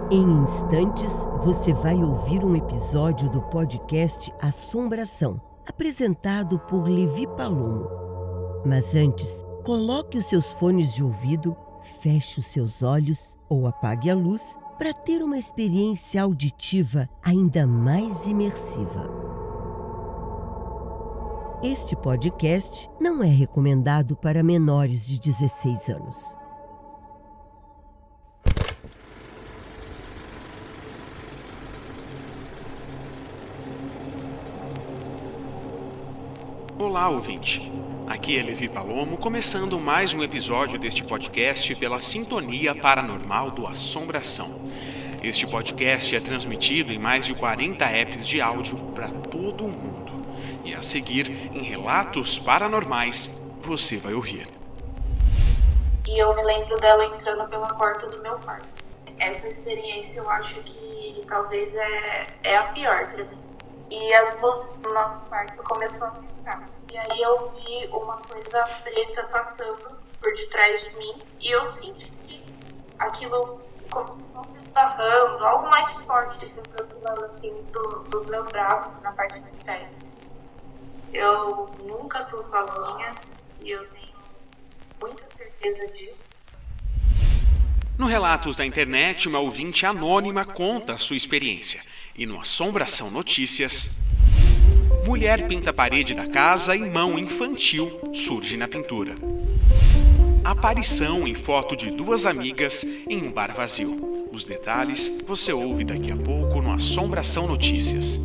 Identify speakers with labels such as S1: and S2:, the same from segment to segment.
S1: Em instantes, você vai ouvir um episódio do podcast Assombração, apresentado por Levi Palomo. Mas antes, coloque os seus fones de ouvido, feche os seus olhos ou apague a luz para ter uma experiência auditiva ainda mais imersiva. Este podcast não é recomendado para menores de 16 anos.
S2: Olá, ouvinte! Aqui é Levi Palomo, começando mais um episódio deste podcast pela Sintonia Paranormal do Assombração. Este podcast é transmitido em mais de 40 apps de áudio para todo o mundo. E a seguir, em Relatos Paranormais, você vai ouvir.
S3: E eu me lembro dela entrando pela porta do meu quarto. Essa experiência eu acho que talvez é a pior para mim. E as luzes do nosso quarto começaram a piscar. E aí eu vi uma coisa preta passando por detrás de mim. E eu senti aquilo como se fosse esbarrando, algo mais forte se aproximando assim dos meus braços na parte de trás. Eu nunca tô sozinha e eu tenho muita certeza disso.
S2: No Relatos da Internet, uma ouvinte anônima conta a sua experiência. E no Assombração Notícias, mulher pinta a parede da casa e mão infantil surge na pintura. Aparição em foto de duas amigas em um bar vazio. Os detalhes você ouve daqui a pouco no Assombração Notícias.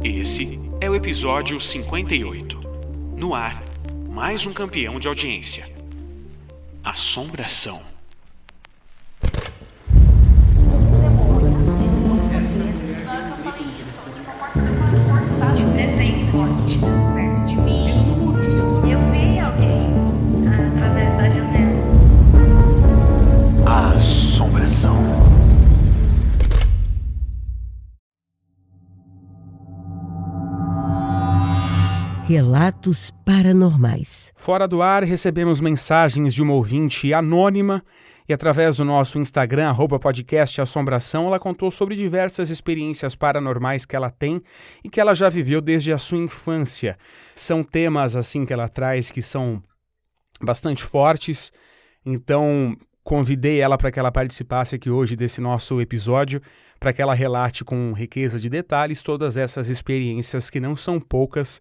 S2: Esse é o episódio 58. No ar, mais um campeão de audiência. Assombração.
S3: Senti presença perto de mim. Eu vi alguém através da janela.
S2: Assombração.
S1: Relatos Paranormais.
S2: Fora do ar, recebemos mensagens de uma ouvinte anônima e através do nosso Instagram, @podcastassombração, ela contou sobre diversas experiências paranormais que ela tem e que ela já viveu desde a sua infância. São temas assim que ela traz que são bastante fortes, então convidei ela para que ela participasse aqui hoje desse nosso episódio, para que ela relate com riqueza de detalhes todas essas experiências que não são poucas,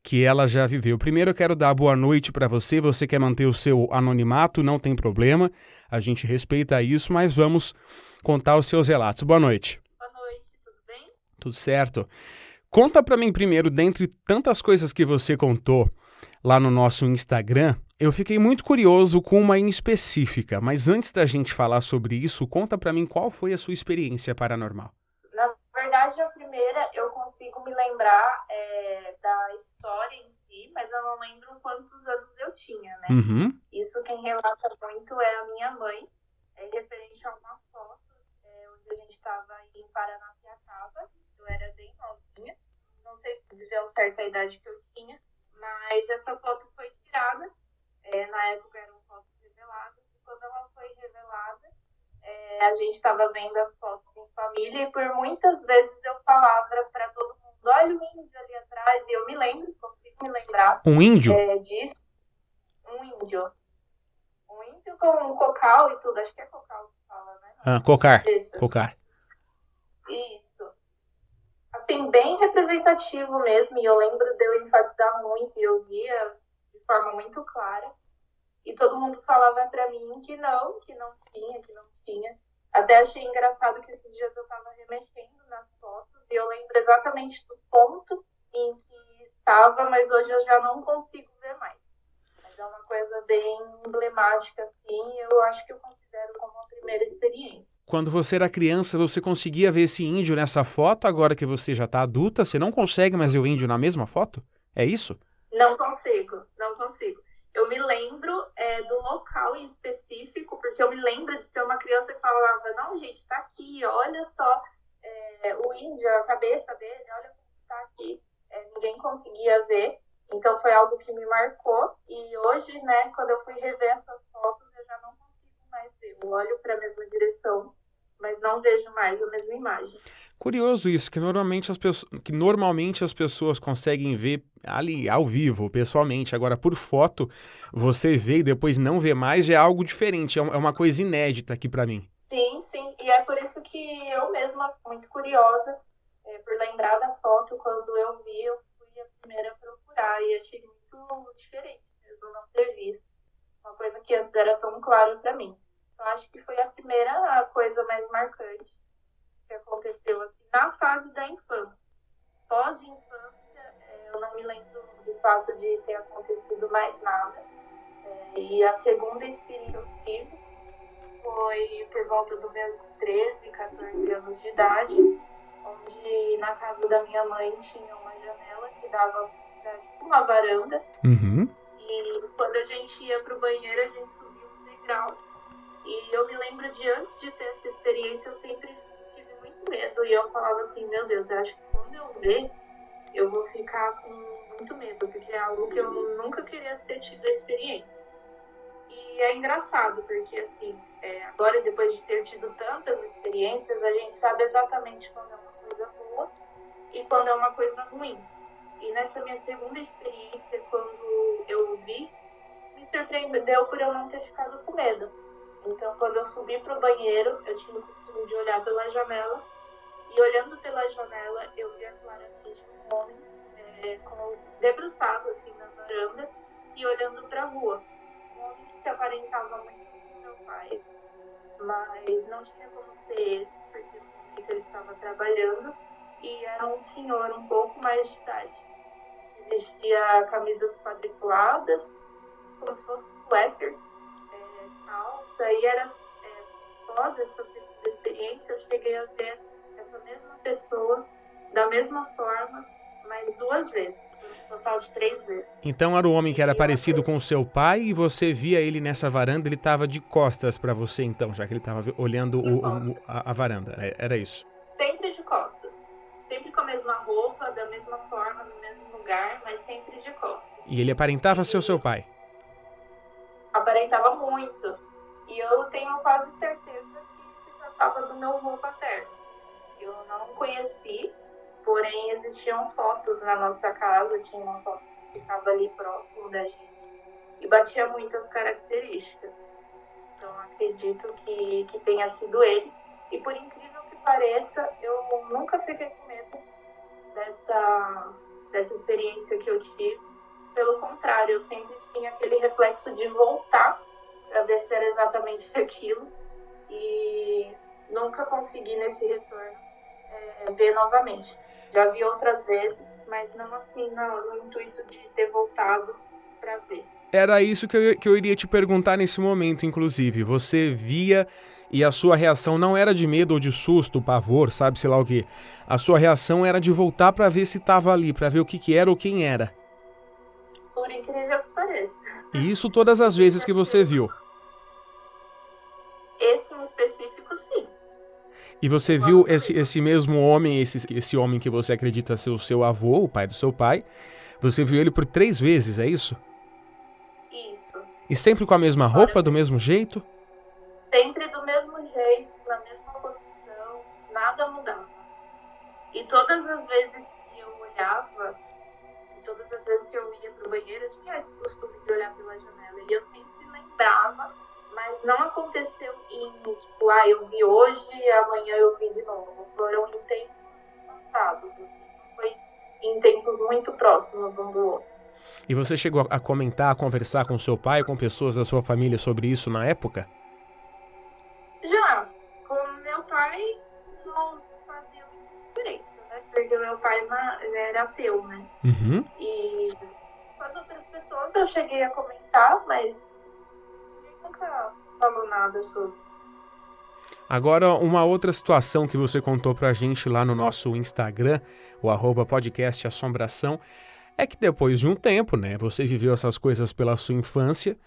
S2: que ela já viveu. Primeiro eu quero dar boa noite para você. Você quer manter o seu anonimato, não tem problema. A gente respeita isso, mas vamos contar os seus relatos. Boa noite.
S3: Boa noite, tudo bem?
S2: Tudo certo. Conta para mim primeiro, dentre tantas coisas que você contou lá no nosso Instagram, eu fiquei muito curioso com uma em específica, mas antes da gente falar sobre isso, conta para mim qual foi a sua experiência paranormal.
S3: Na verdade, a primeira eu consigo me lembrar da história em si, mas eu não lembro quantos anos eu tinha, né?
S2: Uhum.
S3: Isso quem relata muito é a minha mãe, referente a uma foto onde a gente estava em Paranapiacaba. Eu era bem novinha, não sei dizer ao certo a idade que eu tinha, mas essa foto foi tirada, na época eram fotos reveladas, e quando ela foi revelada, a gente estava vendo as fotos em família e por muitas vezes eu falava para todo mundo, olha o índio ali atrás, e eu me lembro, consigo me lembrar.
S2: Um índio?
S3: Disso. Um índio com um cocal e tudo, acho que é cocal que fala, né?
S2: Cocar.
S3: Isso.
S2: Cocar.
S3: Isso. Assim, bem representativo mesmo, e eu lembro de eu enfatizar muito, e eu via de forma muito clara. E todo mundo falava pra mim que não tinha. Até achei engraçado que esses dias eu tava remexendo nas fotos e eu lembro exatamente do ponto em que estava, mas hoje eu já não consigo ver mais. Mas é uma coisa bem emblemática, assim, e eu acho que eu considero como a primeira experiência.
S2: Quando você era criança, você conseguia ver esse índio nessa foto? Agora que você já tá adulta, você não consegue mais ver o índio na mesma foto? É isso?
S3: Não consigo. Eu me lembro do local em específico, porque eu me lembro de ser uma criança que falava, não, gente, tá aqui, olha só o índio, a cabeça dele, olha como tá aqui. Ninguém conseguia ver, então foi algo que me marcou. E hoje, né, quando eu fui rever essas fotos, eu já não consigo mais ver. O olho para a mesma direção, mas não vejo mais a mesma imagem.
S2: Curioso isso, que normalmente as pessoas conseguem ver ali ao vivo, pessoalmente. Agora, por foto, você vê e depois não vê mais, já é algo diferente, é uma coisa inédita aqui pra mim.
S3: Sim, sim. E é por isso que eu mesma, muito curiosa, por lembrar da foto, quando eu vi, eu fui a primeira a procurar e achei muito diferente mesmo não ter visto. Uma coisa que antes era tão claro para mim. Eu acho que foi a primeira coisa mais marcante que aconteceu assim, na fase da infância. Pós-infância, eu não me lembro do fato de ter acontecido mais nada. E a segunda experiência que eu tive foi por volta dos meus 13, 14 anos de idade, onde na casa da minha mãe tinha uma janela que dava pra, tipo, uma varanda.
S2: Uhum.
S3: E quando a gente ia pro banheiro, a gente subia um degrau. E eu me lembro de antes de ter essa experiência, eu sempre tive muito medo. E eu falava assim, meu Deus, eu acho que quando eu ver, eu vou ficar com muito medo, porque é algo que eu nunca queria ter tido a experiência. E é engraçado, porque assim, agora depois de ter tido tantas experiências, a gente sabe exatamente quando é uma coisa boa e quando é uma coisa ruim. E nessa minha segunda experiência, quando eu vi, me surpreendeu por eu não ter ficado com medo. Então, quando eu subi pro banheiro, eu tinha o costume de olhar pela janela. E olhando pela janela, eu via claramente um homem debruçado assim na varanda e olhando para a rua. Um homem que se aparentava muito com meu pai, mas não tinha como ser ele, porque no momento ele estava trabalhando. E era um senhor um pouco mais de idade. Vestia camisas quadriculadas, como se fosse um suéter, calça, e era, após essa segunda experiência, eu cheguei a ver essa mesma pessoa, da mesma forma, mais 2 vezes, um total de 3 vezes.
S2: Então era o homem que era parecido com o seu pai e você via ele nessa varanda, ele estava de costas para você então, já que ele estava olhando a varanda, era isso?
S3: Sempre de costas. Sempre com a mesma roupa, da mesma forma, no mesmo lugar, mas sempre de costas.
S2: E ele aparentava ser o seu pai?
S3: Aparentava muito. E eu tenho quase certeza que se tratava do meu avô paterno. Eu não conheci, porém existiam fotos na nossa casa, tinha uma foto que ficava ali próximo da gente e batia muito as características. Então acredito que tenha sido ele. E por incrível que pareça, eu nunca fiquei com medo dessa experiência que eu tive. Pelo contrário, eu sempre tinha aquele reflexo de voltar para ver se era exatamente aquilo. E nunca consegui nesse retorno ver novamente. Já vi outras vezes, mas não assim no intuito de ter voltado para ver.
S2: Era isso que eu iria te perguntar nesse momento, inclusive. Você via e a sua reação não era de medo ou de susto, pavor, sabe, sei lá o quê. A sua reação era de voltar para ver se estava ali, para ver o que era ou quem era.
S3: Por incrível que pareça.
S2: E isso todas as vezes que você viu.
S3: Esse em específico, sim.
S2: E você viu esse mesmo homem, esse homem que você acredita ser o seu avô, o pai do seu pai, você viu ele por 3 vezes, é isso?
S3: Isso.
S2: E sempre com a mesma roupa, do mesmo jeito?
S3: Sempre do mesmo jeito, na mesma posição, nada mudava. E todas as vezes que eu olhava, todas as vezes que eu ia pro banheiro, eu tinha esse costume de olhar pela janela. E eu sempre lembrava, mas não aconteceu em, tipo, eu vi hoje e amanhã eu vi de novo. Foram em tempos passados, assim. Foi em tempos muito próximos um do outro.
S2: E você chegou a comentar, a conversar com seu pai, com pessoas da sua família sobre isso na época?
S3: Já. Com meu pai, não fazia muita diferença, né? Porque meu pai era ateu, né?
S2: Uhum.
S3: E com as outras pessoas eu cheguei a comentar, mas ninguém nunca falou nada sobre.
S2: Agora, uma outra situação que você contou pra gente lá no nosso Instagram, o @podcastassombração, é que depois de um tempo, né, você viveu essas coisas pela sua infância,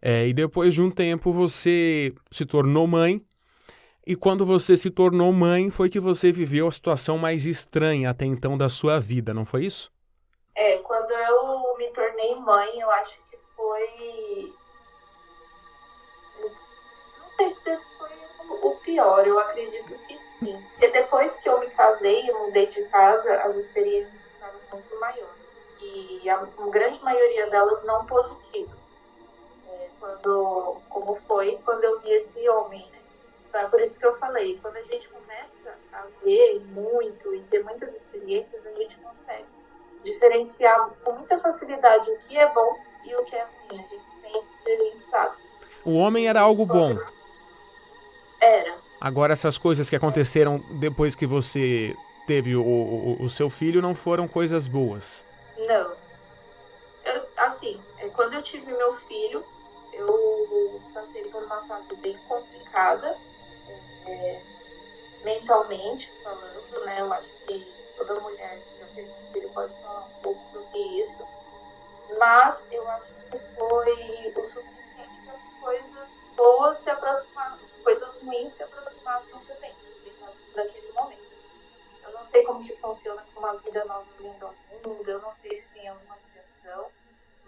S2: e depois de um tempo você se tornou mãe, e quando você se tornou mãe foi que você viveu a situação mais estranha até então da sua vida, não foi isso?
S3: Quando eu me tornei mãe, eu acho que foi... Não sei se foi pior, eu acredito que sim. Porque depois que eu me casei e mudei de casa, as experiências ficaram muito maiores. E a grande maioria delas não positivas. Como foi quando eu vi esse homem, né? Então é por isso que eu falei, quando a gente começa a ver muito e ter muitas experiências, a gente consegue diferenciar com muita facilidade o que é bom e o que é ruim. A gente sabe.
S2: O homem era algo bom.
S3: Era.
S2: Agora, essas coisas que aconteceram depois que você teve o seu filho não foram coisas boas.
S3: Não. Quando eu tive meu filho, eu passei por uma fase bem complicada, mentalmente falando, né? Eu acho que toda mulher que já teve um filho pode falar um pouco sobre isso. Mas eu acho que foi o suficiente para que coisas boas se aproximassem, coisas ruins se aproximassem também, naquele momento. Eu não sei como que funciona com uma vida nova vindo ao mundo, eu não sei se tem alguma ligação,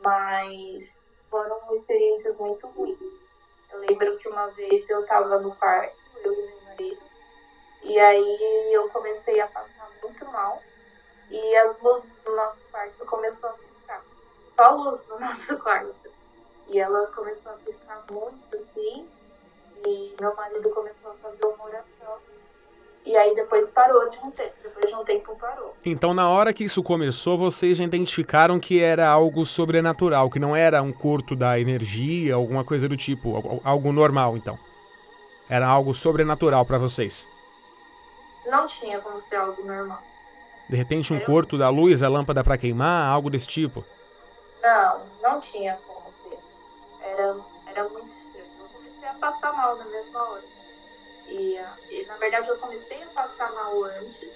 S3: mas foram experiências muito ruins. Eu lembro que uma vez eu estava no quarto, eu e meu marido, e aí eu comecei a passar muito mal, e as luzes do nosso quarto começaram a piscar. Só a luz do nosso quarto. E ela começou a piscar muito, assim, e meu marido começou a fazer uma oração. E aí depois parou de um tempo, depois de um tempo parou.
S2: Então, na hora que isso começou, vocês já identificaram que era algo sobrenatural, que não era um curto da energia, alguma coisa do tipo, algo normal, então. Era algo sobrenatural para vocês.
S3: Não tinha como ser algo normal.
S2: De repente, um curto da luz, a lâmpada para queimar, algo desse tipo.
S3: Não tinha como ser. Era muito estranho. Eu comecei a passar mal na mesma hora. E na verdade, eu comecei a passar mal antes.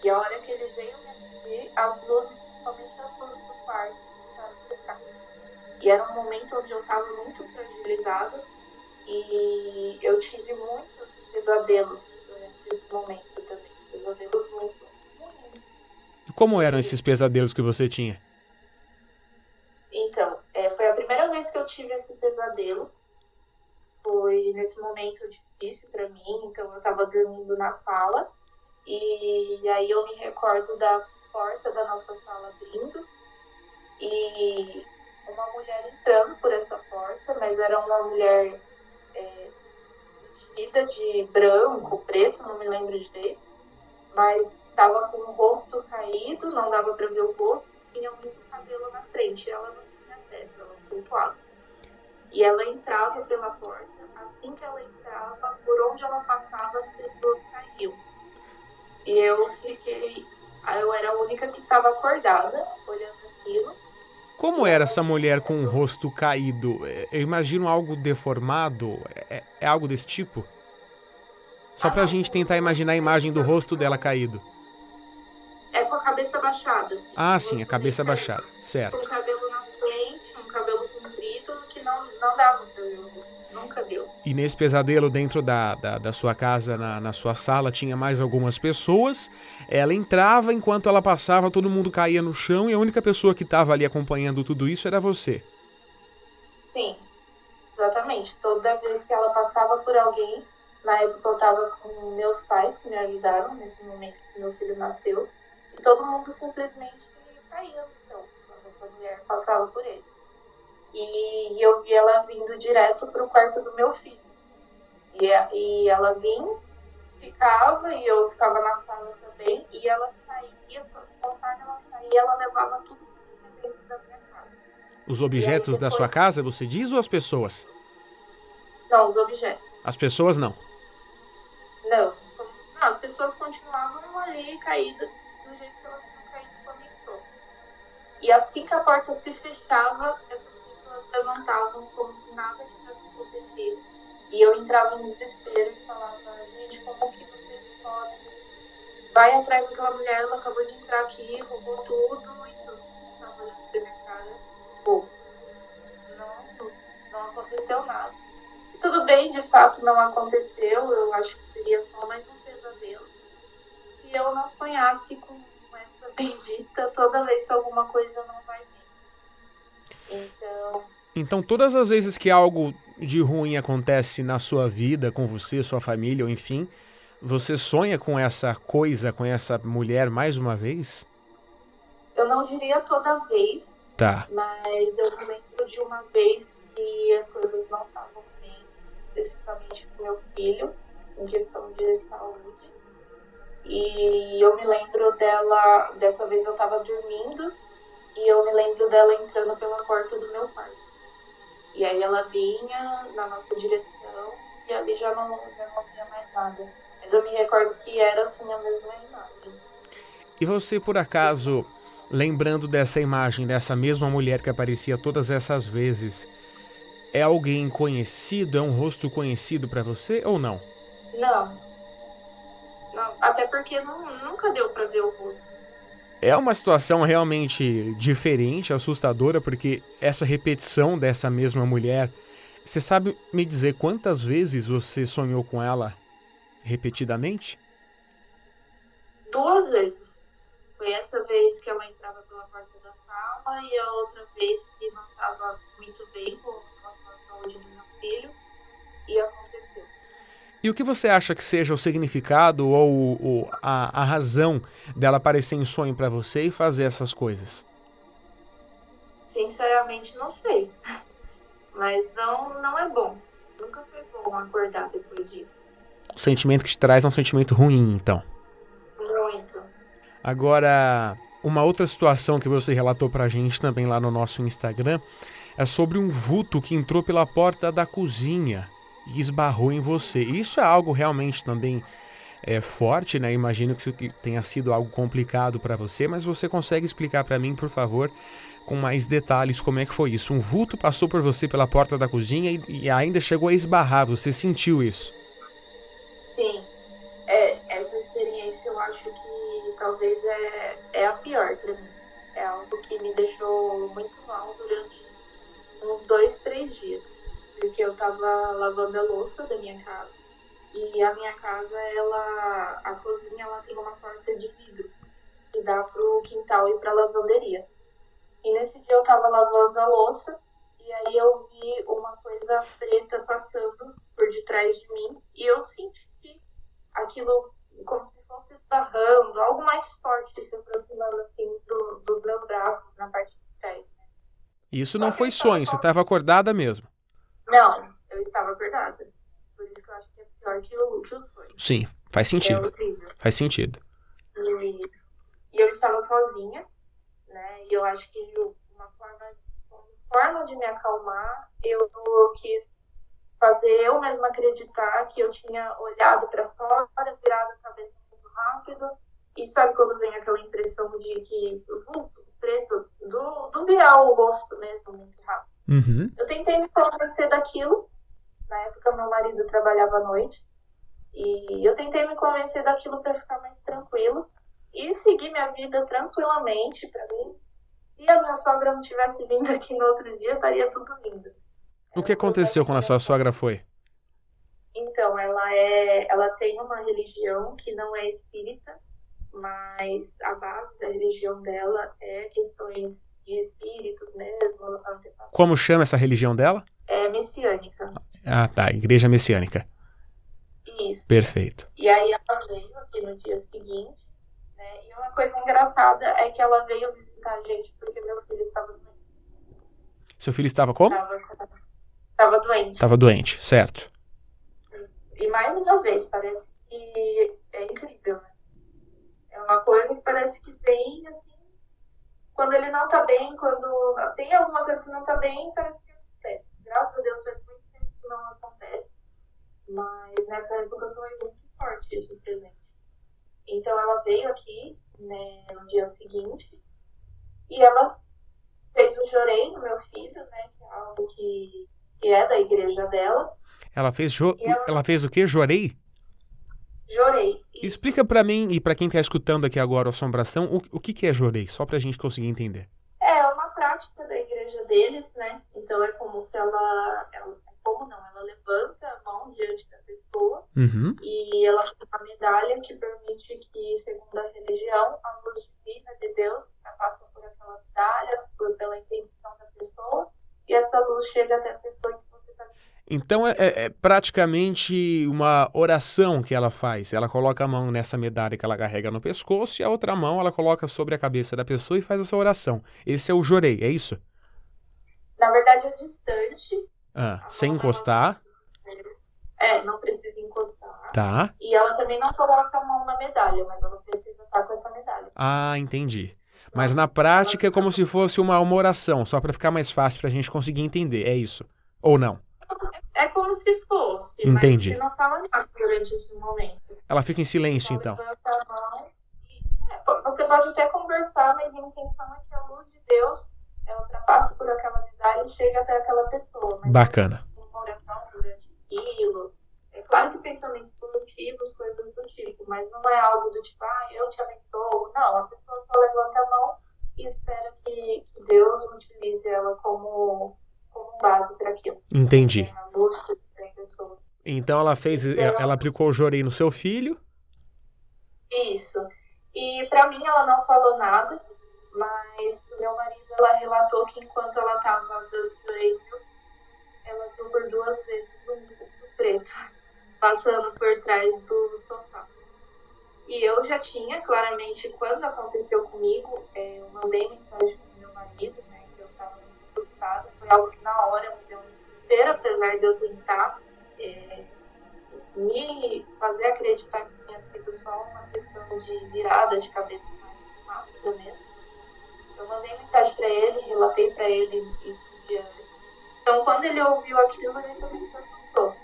S3: E a hora que ele veio me atender, as luzes, somente as luzes do quarto, começaram a piscar. E era um momento onde eu estava muito fragilizada. E eu tive muitos pesadelos durante esse momento também. Pesadelos muito ruins.
S2: E como eram esses pesadelos que você tinha?
S3: Então, foi a primeira vez que eu tive esse pesadelo. Foi nesse momento difícil para mim. Então, eu estava dormindo na sala. E aí eu me recordo da porta da nossa sala abrindo. E uma mulher entrando por essa porta. Mas era uma mulher vestida de branco, preto, não me lembro direito. Mas estava com o rosto caído, não dava para ver o rosto. Tinha muito cabelo na frente. Ela não tinha testa, ela flutuava. E ela entrava pela porta. Assim que ela entrava, por onde ela passava, as pessoas caíam. E eu era a única que estava acordada, olhando aquilo.
S2: Como era essa mulher com o rosto caído? Eu imagino algo deformado. É algo desse tipo? Só pra gente tentar imaginar a imagem do rosto dela caído.
S3: É com a cabeça baixada. Assim.
S2: Ah, sim, a cabeça baixada. Certo.
S3: Com o cabelo na frente, um cabelo comprido, que não dava pra ver o rosto. Nunca deu.
S2: E nesse pesadelo, dentro da sua casa, na sua sala, tinha mais algumas pessoas. Ela entrava, enquanto ela passava, todo mundo caía no chão e a única pessoa que estava ali acompanhando tudo isso era você.
S3: Sim, exatamente. Toda vez que ela passava por alguém, na época eu estava com meus pais que me ajudaram nesse momento que meu filho nasceu, e todo mundo simplesmente caía no chão quando essa mulher passava por ele. E eu vi ela vindo direto para o quarto do meu filho. E ela vinha, ficava, e eu ficava na sala também, e ela saía, só que conforme ela saía, ela levava tudo dentro da minha casa.
S2: Os objetos depois... da sua casa, você diz, ou as pessoas?
S3: Não, os objetos.
S2: As pessoas não?
S3: Não, as pessoas continuavam ali caídas do jeito que elas tinham caído quando entrou. E assim que a porta se fechava, essas pessoas levantavam como se nada tivesse acontecido. E eu entrava em desespero e falava, gente, como que vocês podem? Vai atrás daquela mulher, ela acabou de entrar aqui, roubou tudo, e tudo. Estava olhando pra minha cara, pô, não aconteceu nada. E tudo bem, de fato não aconteceu, eu acho que seria só mais um pesadelo. E eu não sonhasse com essa bendita toda vez que alguma coisa não vai bem. Então,
S2: todas as vezes que algo de ruim acontece na sua vida, com você, sua família, ou enfim, você sonha com essa coisa, com essa mulher mais uma vez?
S3: Eu não diria toda vez,
S2: Tá.
S3: mas eu me lembro de uma vez que as coisas não estavam bem, especificamente com meu filho, em questão de saúde. E eu me lembro dela, dessa vez eu estava dormindo, e eu me lembro dela entrando pela porta do meu quarto. E aí ela vinha na nossa direção, e ali já não havia mais nada. Mas eu me recordo que era assim a mesma imagem.
S2: E você, por acaso, lembrando dessa imagem, dessa mesma mulher que aparecia todas essas vezes, é alguém conhecido? É um rosto conhecido pra você ou não?
S3: Não, até porque nunca deu pra ver o rosto.
S2: É uma situação realmente diferente, assustadora, porque essa repetição dessa mesma mulher, você sabe me dizer quantas vezes você sonhou com ela repetidamente?
S3: 2 vezes. Foi essa vez que ela entrava pela porta da sala e a outra vez que não estava muito bem com relação à saúde do meu filho. E aconteceu.
S2: E o que você acha que seja o significado ou a razão dela aparecer em sonho pra você e fazer essas coisas?
S3: Sinceramente, não sei. Mas não é bom. Nunca foi bom acordar depois disso.
S2: O sentimento que te traz é um sentimento ruim, então.
S3: Muito.
S2: Agora, uma outra situação que você relatou pra gente também lá no nosso Instagram é sobre um vulto que entrou pela porta da cozinha e esbarrou em você. Isso é algo realmente também forte, né? Imagino que tenha sido algo complicado pra você, mas você consegue explicar pra mim, por favor, com mais detalhes como é que foi isso? Um vulto passou por você pela porta da cozinha e ainda chegou a esbarrar, você sentiu isso?
S3: Sim. Essa experiência eu acho que talvez é a pior pra mim. É algo que me deixou muito mal durante uns 2, 3 dias. Porque eu tava lavando a louça da minha casa. E a minha casa, a cozinha, ela tem uma porta de vidro que dá pro quintal e pra lavanderia. E nesse dia eu tava lavando a louça e aí eu vi uma coisa preta passando por detrás de mim e eu senti aquilo como se fosse esbarrando, algo mais forte se aproximando assim dos meus braços na parte de trás.
S2: Isso não foi sonho, você estava acordada mesmo?
S3: Não, eu estava acordada. Por isso que eu acho que é pior que o sonho.
S2: Sim, faz sentido.
S3: É horrível.
S2: Faz sentido.
S3: E eu estava sozinha, né? E eu acho que uma forma de me acalmar, eu quis fazer eu mesma acreditar que eu tinha olhado para fora, virado a cabeça muito rápido. E sabe quando vem aquela impressão de que o vulto preto, do virar o rosto mesmo muito rápido.
S2: Uhum.
S3: Eu tentei me convencer daquilo. Na época, meu marido trabalhava à noite. E eu tentei me convencer daquilo para ficar mais tranquilo. E seguir minha vida tranquilamente para mim. Se a minha sogra não tivesse vindo aqui no outro dia, estaria tudo lindo.
S2: O que aconteceu quando a sua sogra foi?
S3: Então, ela tem uma religião que não é espírita, mas a base da religião dela é questões de espíritos mesmo, antepassados.
S2: Como chama essa religião dela?
S3: É messiânica.
S2: Ah, tá, Igreja Messiânica.
S3: Isso.
S2: Perfeito.
S3: E aí ela veio aqui no dia seguinte, né? E uma coisa engraçada é que ela veio visitar a gente porque meu filho estava doente.
S2: Seu filho estava como?
S3: Estava doente.
S2: Estava doente, certo.
S3: E mais uma vez, parece que é incrível, né? É uma coisa que parece que vem, assim, quando ele não tá bem, quando tem alguma coisa que não tá bem, parece que acontece. Graças a Deus faz muito tempo que não acontece, mas nessa época foi muito forte isso presente. Então ela veio aqui, né, no dia seguinte, e ela fez o jorei no meu filho, né, que é algo que é da igreja dela.
S2: Ela fez o quê? Jorei?
S3: Jorei. Isso.
S2: Explica pra mim e pra quem tá escutando aqui agora a Assombração, o que é jorei, só pra gente conseguir entender.
S3: É uma prática da igreja deles, né? Então é como se ela levanta a mão diante da pessoa.
S2: Uhum.
S3: E ela tem uma medalha que permite que, segundo a religião, a luz divina de Deus passa por aquela medalha, pela intenção da pessoa, e essa luz chega até a pessoa que você está vendo.
S2: Então é praticamente uma oração que ela faz. Ela coloca a mão nessa medalha que ela carrega no pescoço e a outra mão ela coloca sobre a cabeça da pessoa e faz essa oração. Esse é o jorei, é isso?
S3: Na verdade, é distante. A
S2: Sem
S3: mão ela
S2: encostar.
S3: não precisa encostar.
S2: Tá.
S3: E ela também não coloca a mão na medalha, mas ela precisa estar com essa medalha.
S2: Ah, entendi. Mas na prática é como se fosse uma oração, só para ficar mais fácil pra gente conseguir entender, é isso? Ou não?
S3: É como se fosse,
S2: Entendi.
S3: mas você não fala nada durante esse momento.
S2: Ela fica em silêncio,
S3: Só
S2: então.
S3: levanta a mão você pode até conversar, mas a intenção é que a luz de Deus ultrapasse por aquela medalha e chegue até aquela pessoa. Mas
S2: Bacana.
S3: uma oração durante aquilo. É claro que pensamentos positivos, coisas do tipo, mas não é algo do tipo, eu te abençoo. Não, a pessoa só levanta a mão e espera que Deus utilize ela como base para aquilo.
S2: Entendi.
S3: A luz da pessoa.
S2: Então ela aplicou o jorei no seu filho?
S3: Isso. E pra mim ela não falou nada, mas pro meu marido ela relatou que enquanto ela estava dando jorei, ela viu por 2 vezes um vulto preto passando por trás do sofá. E eu já tinha, claramente, quando aconteceu comigo, eu mandei mensagem pro meu marido, né, que eu estava muito assustada. Foi algo que na hora me deu um desespero, apesar de eu tentar me fazer acreditar que tinha sido só uma questão de virada de cabeça mais rápida mesmo. Eu mandei mensagem para ele, relatei para ele isso um dia antes. Então, quando ele ouviu aquilo, ele também se assustou.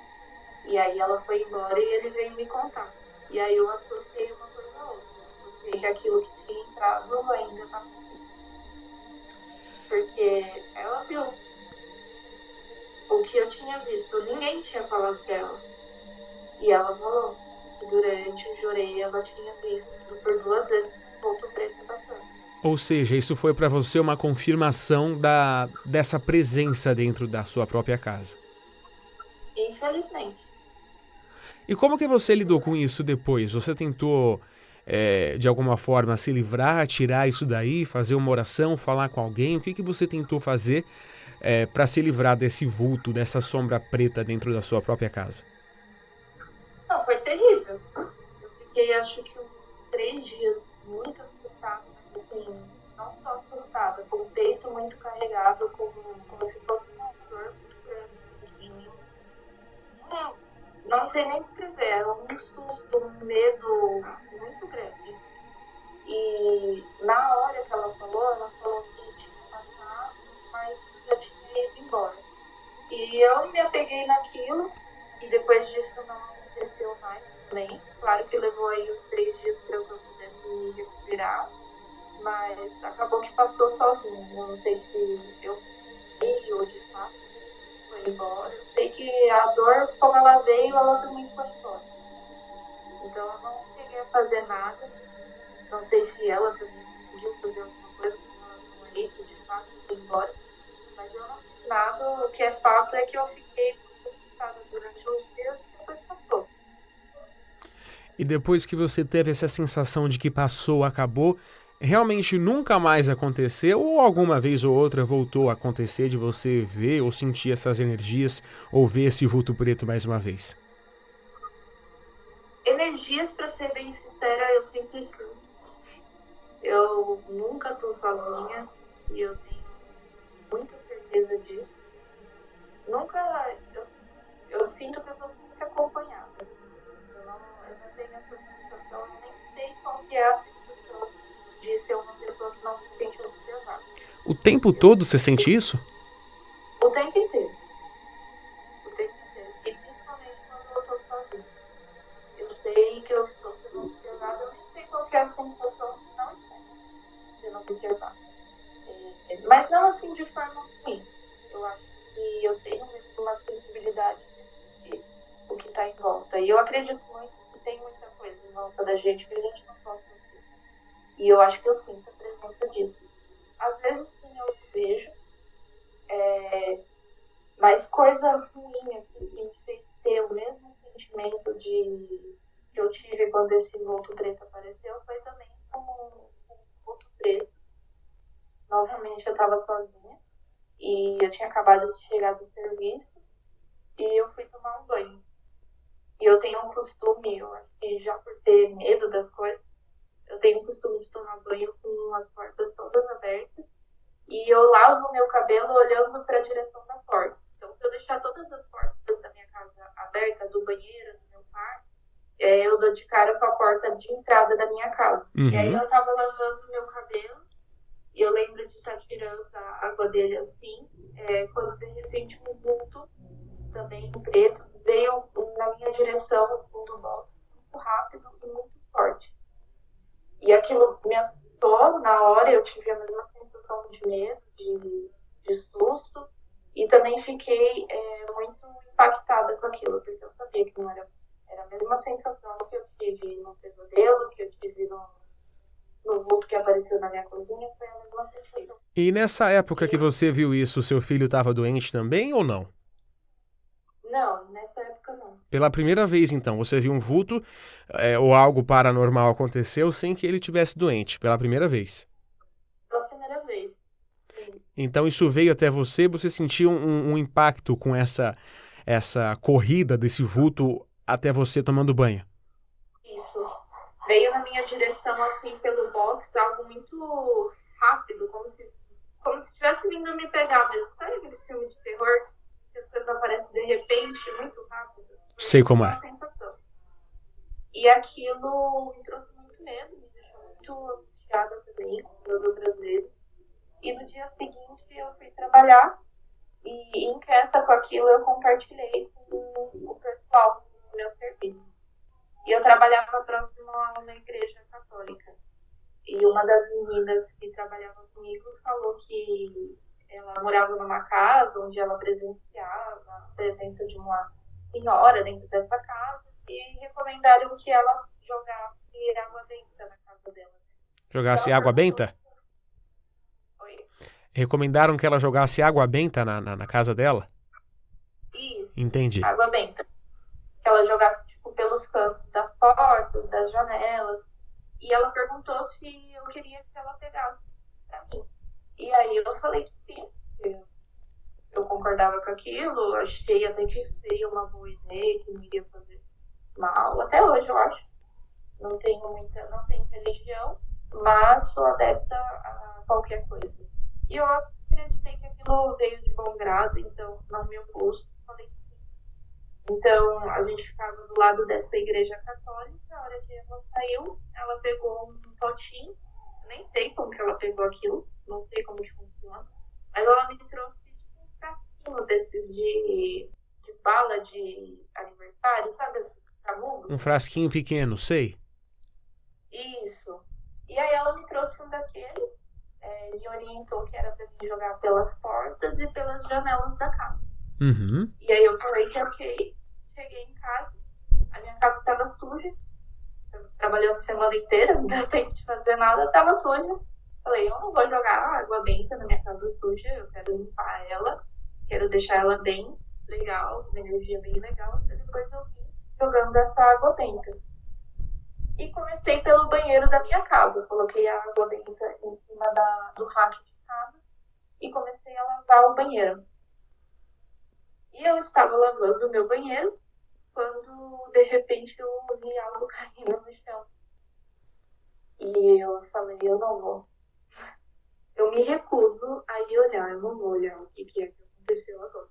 S3: E aí ela foi embora e ele veio me contar. E aí eu associei uma coisa a outra. Eu associei que aquilo que tinha entrado ainda estava aqui. Porque ela viu o que eu tinha visto. Ninguém tinha falado para ela. E ela falou que durante o jorei ela tinha visto por 2 vezes o vulto preto passando.
S2: Ou seja, isso foi para você uma confirmação dessa presença dentro da sua própria casa.
S3: Infelizmente.
S2: E como que você lidou com isso depois? Você tentou, de alguma forma, se livrar, tirar isso daí, fazer uma oração, falar com alguém? O que você tentou fazer para se livrar desse vulto, dessa sombra preta dentro da sua própria casa?
S3: Não, foi terrível. Eu fiquei, acho que uns 3 dias muito assustada. Assim, não só assustada, com o peito muito carregado, como se fosse uma dor muito grande. Não sei nem descrever, é um susto, um medo muito grande. E na hora que ela falou que tinha passado, mas já tinha ido embora. E eu me apeguei naquilo, e depois disso não aconteceu mais também. Claro que levou aí os 3 dias para eu pudesse me recuperar, mas acabou que passou sozinho. Eu não sei se eu fui ou de fato foi embora. Eu sei que a dor, como ela veio, ela também foi embora. Então eu não cheguei a fazer nada. Não sei se ela também conseguiu fazer alguma coisa com relação a isso, de fato foi embora. Mas eu não fiz nada. O que é fato é que eu fiquei muito assustada durante uns dias e depois passou.
S2: E depois que você teve essa sensação de que passou, acabou, realmente nunca mais aconteceu ou alguma vez ou outra voltou a acontecer de você ver ou sentir essas energias ou ver esse vulto preto mais uma vez?
S3: Energias, para ser bem sincera, eu sempre sinto. Eu nunca tô sozinha e eu tenho muita certeza disso. Eu sinto que eu tô sempre acompanhada. Eu não tenho essa sensação, eu nem sei qual que é a sensação de ser uma pessoa que não se sente observada.
S2: O tempo todo você sente isso?
S3: O tempo inteiro. E principalmente quando eu tô sozinha. Eu sei que eu estou sendo observada, eu nem sei qual que é a sensação de não estar sendo observada. Mas não assim de forma ruim. Eu acho que eu tenho uma sensibilidade do que está em volta. E eu acredito muito que tem muita coisa em volta da gente que a gente não possa ver. E eu acho que eu sinto a presença disso. Às vezes sim eu vejo, mas coisa ruim assim, que me fez ter o mesmo sentimento que eu tive quando esse vulto preto apareceu foi também com um vulto preto. Novamente eu estava sozinha e eu tinha acabado de chegar do serviço e eu fui tomar um banho. E eu tenho um costume, eu acho que já por ter medo das coisas, eu tenho o costume de tomar banho com as portas todas abertas e eu lavo o meu cabelo olhando para a direção da porta. Então, se eu deixar todas as portas da minha casa abertas, do banheiro, do meu quarto, eu dou de cara com a porta de entrada da minha casa. E aí eu tava lavando o meu cabelo e eu lembro de estar tirando a água dele assim, quando de repente um vulto, também preto, veio na minha direção, assim, do box, muito rápido e muito forte. E aquilo me assustou na hora, eu tive a mesma sensação de medo, de susto, e também fiquei muito impactada com aquilo, porque eu sabia que não era a mesma sensação que eu tive no pesadelo, que eu tive no vulto que apareceu na minha cozinha, foi a mesma sensação.
S2: E nessa época que você viu isso, seu filho estava doente também ou não?
S3: Não, nessa época não.
S2: Pela primeira vez, então, você viu um vulto ou algo paranormal aconteceu sem que ele tivesse doente, pela primeira vez.
S3: Pela primeira vez, sim.
S2: Então isso veio até você, você sentiu um impacto com essa corrida desse vulto até você tomando banho?
S3: Isso. Veio na minha direção, assim, pelo box, algo muito rápido, como se tivesse vindo me pegar mesmo. Sabe aquele filme de terror? Que as coisas aparecem de repente, muito rápido.
S2: Sei como é.
S3: Uma sensação. E aquilo me trouxe muito medo, me deixou muito angustiada também, como outras vezes. E no dia seguinte eu fui trabalhar e, inquieta com aquilo, eu compartilhei com o pessoal do meu serviço. E eu trabalhava próximo a uma igreja católica. E uma das meninas que trabalhava comigo falou que ela morava numa casa onde ela presenciava a presença de uma senhora dentro dessa casa e recomendaram que ela jogasse água benta na casa dela.
S2: Jogasse água benta?
S3: Oi?
S2: Recomendaram que ela jogasse água benta na casa dela?
S3: Isso.
S2: Entendi.
S3: Água benta. Que ela jogasse pelos cantos das portas, das janelas. E ela perguntou se eu queria que ela pegasse pra mim. E aí eu falei que sim. Eu concordava com aquilo, achei até que seria uma boa ideia, que não iria fazer mal. Até hoje eu acho. Não tenho religião, mas sou adepta a qualquer coisa. E eu acreditei que aquilo veio de bom grado, então não me opus, falei que sim. Então a gente ficava do lado dessa igreja católica, a hora que ela saiu, ela pegou um potinho, nem sei como que ela pegou aquilo, não sei como que funciona, mas ela me trouxe um frasquinho desses de bala de aniversário, sabe esses canudos?
S2: Um frasquinho pequeno, sei.
S3: Isso. E aí ela me trouxe um daqueles, me orientou que era pra mim jogar pelas portas e pelas janelas da casa.
S2: Uhum.
S3: E aí eu falei que ok, cheguei em casa, a minha casa estava suja, eu trabalhando a semana inteira, não deu tempo de fazer nada, estava suja. Falei, eu não vou jogar água benta na minha casa suja, eu quero limpar ela, quero deixar ela bem legal, uma energia bem legal, e depois eu vim jogando essa água benta. E comecei pelo banheiro da minha casa, coloquei a água benta em cima do rack de casa e comecei a lavar o banheiro. E eu estava lavando o meu banheiro quando, de repente, eu ouvi algo caindo no chão. E eu falei, eu não vou. Eu me recuso a ir olhar, eu não vou olhar o que é que aconteceu agora.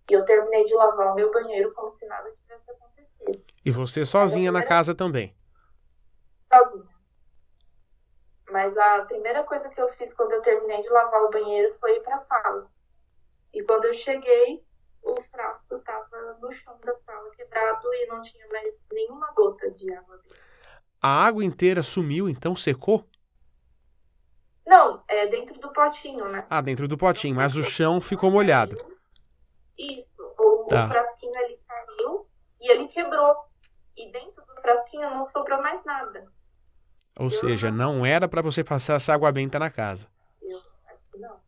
S3: E eu terminei de lavar o meu banheiro como se nada tivesse acontecido.
S2: E você sozinha na casa também?
S3: Sozinha. Mas a primeira coisa que eu fiz quando eu terminei de lavar o banheiro foi ir para a sala. E quando eu cheguei, o frasco estava no chão da sala quebrado e não tinha mais nenhuma gota de água dentro.
S2: A água inteira sumiu, então secou?
S3: Não, dentro do potinho, né?
S2: Ah, dentro do potinho, mas o chão ficou molhado.
S3: Isso. O
S2: Tá.
S3: frasquinho ele caiu e ele quebrou. E dentro do frasquinho não sobrou mais nada.
S2: Ou seja, não era para você passar essa água benta na casa.
S3: Eu acho que não.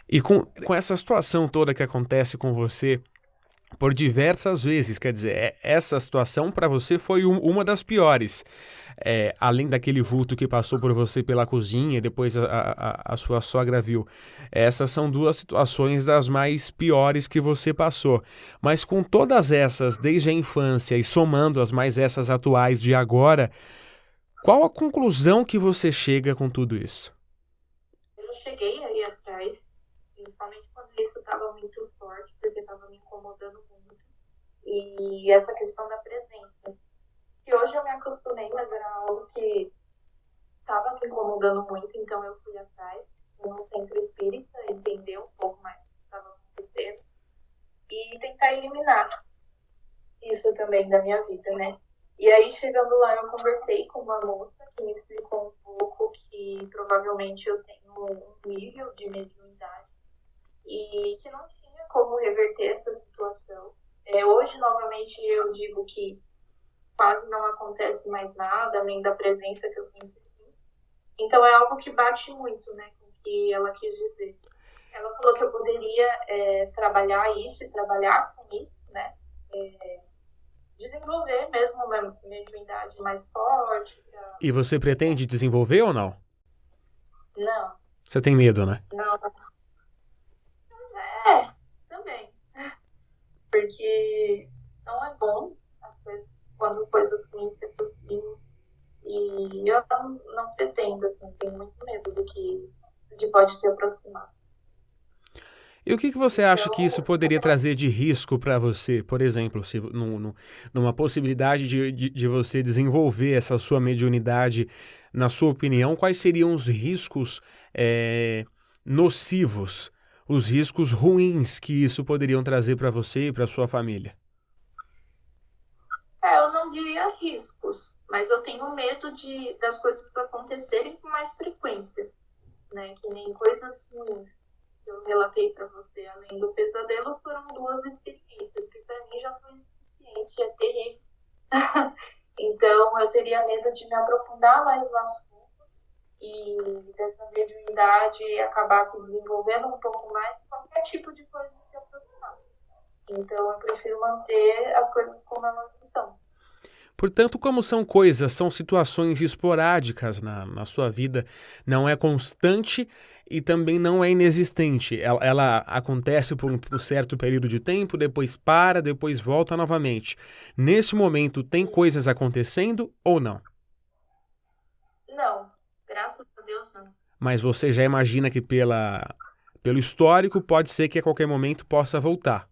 S2: E com essa situação toda que acontece com você, por diversas vezes, quer dizer, essa situação para você foi uma das piores. Além daquele vulto que passou por você pela cozinha e depois a sua sogra viu. Essas são duas situações das mais piores que você passou. Mas com todas essas, desde a infância e somando as mais essas atuais de agora, qual a conclusão que você chega com tudo isso?
S3: Eu cheguei aí atrás, principalmente quando isso estava muito forte, porque estava me incomodando muito. E essa questão da presença, que hoje eu me acostumei, mas era algo que estava me incomodando muito, então eu fui atrás, no centro espírita, entender um pouco mais o que estava acontecendo e tentar eliminar isso também da minha vida, né? E aí, chegando lá, eu conversei com uma moça que me explicou um pouco que provavelmente eu tenho um nível de mediunidade e que não tinha como reverter essa situação. Hoje, novamente, eu digo que quase não acontece mais nada, além da presença que eu sempre sinto. Então, é algo que bate muito, né, com o que ela quis dizer. Ela falou que eu poderia trabalhar isso e trabalhar com isso, né, desenvolver mesmo uma mediunidade mais forte.
S2: E você pretende desenvolver ou não?
S3: Não.
S2: Você tem medo, né?
S3: Não. Também. Porque não é bom as coisas, quando coisas ruins se aproximam. E eu não pretendo, assim, tenho muito medo do que pode se aproximar.
S2: E o que você acha que isso poderia trazer de risco para você? Por exemplo, se numa possibilidade de você desenvolver essa sua mediunidade, na sua opinião, quais seriam os riscos nocivos, os riscos ruins que isso poderiam trazer para você e para sua família?
S3: Eu não diria riscos, mas eu tenho medo das coisas acontecerem com mais frequência, né? Que nem coisas ruins. Eu relatei para você, além do pesadelo, foram 2 experiências, que para mim já foi o suficiente, é terrível. Então, eu teria medo de me aprofundar mais no assunto e dessa mediunidade acabar se desenvolvendo um pouco mais em qualquer tipo de coisa se aproximar. Então, eu prefiro manter as coisas como elas estão.
S2: Portanto, como são situações esporádicas na sua vida, não é constante e também não é inexistente. Ela acontece por um certo período de tempo, depois para, depois volta novamente. Nesse momento, tem coisas acontecendo ou não?
S3: Não, graças a Deus não.
S2: Mas você já imagina que pelo histórico pode ser que a qualquer momento possa voltar?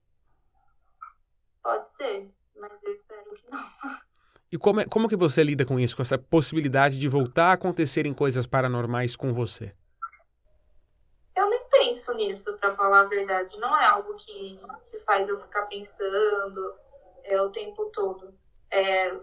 S3: Pode ser, mas eu espero que não.
S2: E como que você lida com isso, com essa possibilidade de voltar a acontecerem coisas paranormais com você?
S3: Eu nem penso nisso, pra falar a verdade. Não é algo que faz eu ficar pensando o tempo todo.